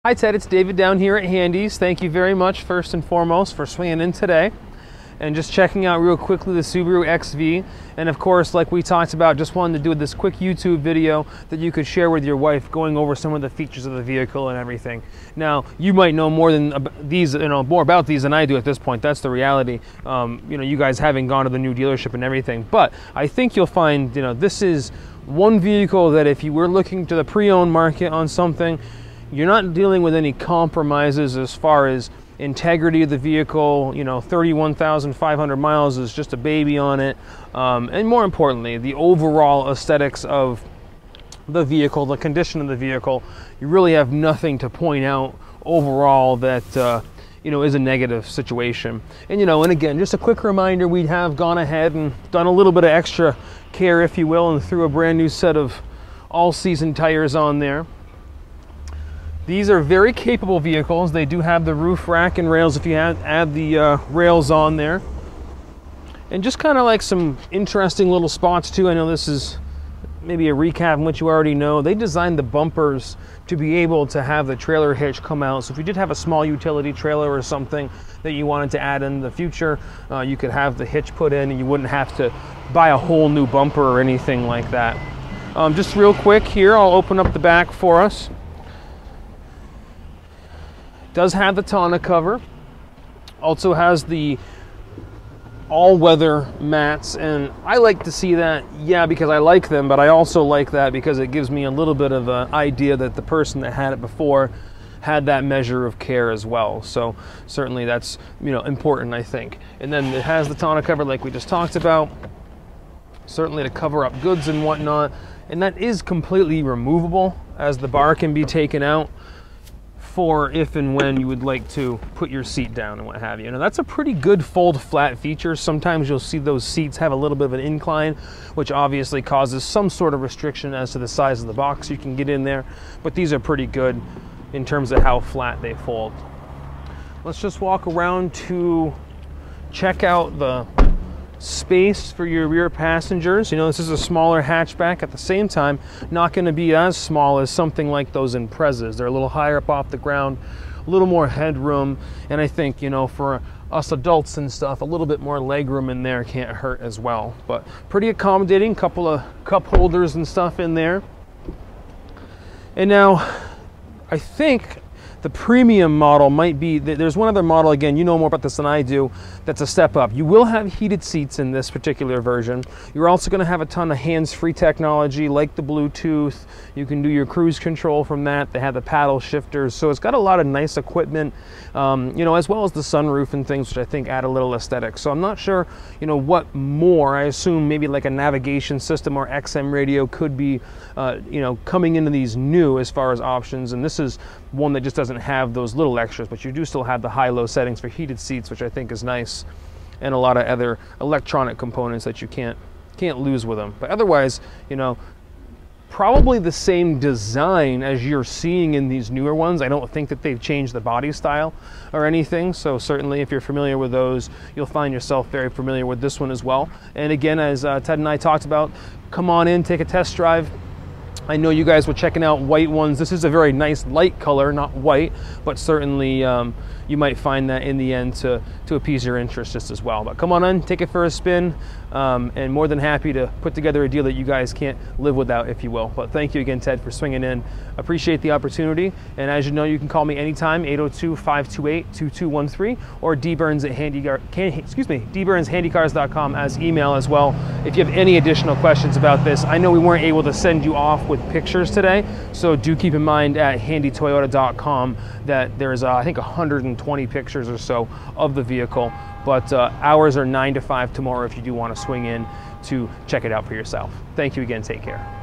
Hi Ted, it's David down here at Handy's. Thank you very much first and foremost for swinging in today and just checking out real quickly the Subaru XV. And of course, like we talked about, just wanted to do this quick YouTube video that you could share with your wife, going over some of the features of the vehicle and everything. Now, you might know more than these, more about these than I do at this point. That's the reality. You guys having gone to the new dealership and everything. But I think you'll find, this is one vehicle that if you were looking to the pre-owned market on something, you're not dealing with any compromises as far as integrity of the vehicle. 31,500 miles is just a baby on it. And more importantly, the overall aesthetics of the vehicle, the condition of the vehicle, you really have nothing to point out overall that is a negative situation. And and again, just a quick reminder, we have gone ahead and done a little bit of extra care, if you will, and threw a brand new set of all-season tires on there. These are very capable vehicles. They do have the roof rack and rails if you add the rails on there. And just kind of like some interesting little spots too. I know this is maybe a recap of what you already know. They designed the bumpers to be able to have the trailer hitch come out. So if you did have a small utility trailer or something that you wanted to add in the future, you could have the hitch put in and you wouldn't have to buy a whole new bumper or anything like that. Just real quick here, I'll open up the back for us. Does have the tonneau cover, also has the all-weather mats, and I like to see that, because I like them, but I also like that because it gives me a little bit of an idea that the person that had it before had that measure of care as well. So certainly that's important, I think. And then it has the tonneau cover like we just talked about, certainly to cover up goods and whatnot, and that is completely removable, as the bar can be taken out for if and when you would like to put your seat down and what have you. Now that's a pretty good fold flat feature. Sometimes you'll see those seats have a little bit of an incline, which obviously causes some sort of restriction as to the size of the box you can get in there, but these are pretty good in terms of how flat they fold. Let's just walk around to check out the space for your rear passengers. This is a smaller hatchback, at the same time not going to be as small as something like those Imprezas. They're a little higher up off the ground, a little more headroom, and I think for us adults and stuff, a little bit more legroom in there can't hurt as well. But pretty accommodating, couple of cup holders and stuff in there. And now I think the premium model might be, there's one other model, again, you know more about this than I do, that's a step up. You will have heated seats in this particular version. You're also going to have a ton of hands-free technology like the Bluetooth. You can do your cruise control from that. They have the paddle shifters. So it's got a lot of nice equipment, as well as the sunroof and things, which I think add a little aesthetic. So I'm not sure, what more. I assume maybe like a navigation system or XM radio could be, coming into these new as far as options. And this is one that just doesn't have those little extras, but you do still have the high-low settings for heated seats, which I think is nice, and a lot of other electronic components that you can't lose with them. But otherwise, probably the same design as you're seeing in these newer ones. I don't think that they've changed the body style or anything, so certainly if you're familiar with those, you'll find yourself very familiar with this one as well. And again, as Ted and I talked about, come on in, take a test drive. I know you guys were checking out white ones. This is a very nice light color, not white, but certainly you might find that in the end to appease your interest just as well. But come on in, take it for a spin, and more than happy to put together a deal that you guys can't live without, if you will. But thank you again, Ted, for swinging in. Appreciate the opportunity. And as you know, you can call me anytime, 802-528-2213, or dburnshandicars.com as email as well. If you have any additional questions about this, I know we weren't able to send you off with pictures today, so do keep in mind at handytoyota.com that there's I think 120 pictures or so of the vehicle, but hours are 9 to 5 tomorrow if you do want to swing in to check it out for yourself. Thank you again, take care.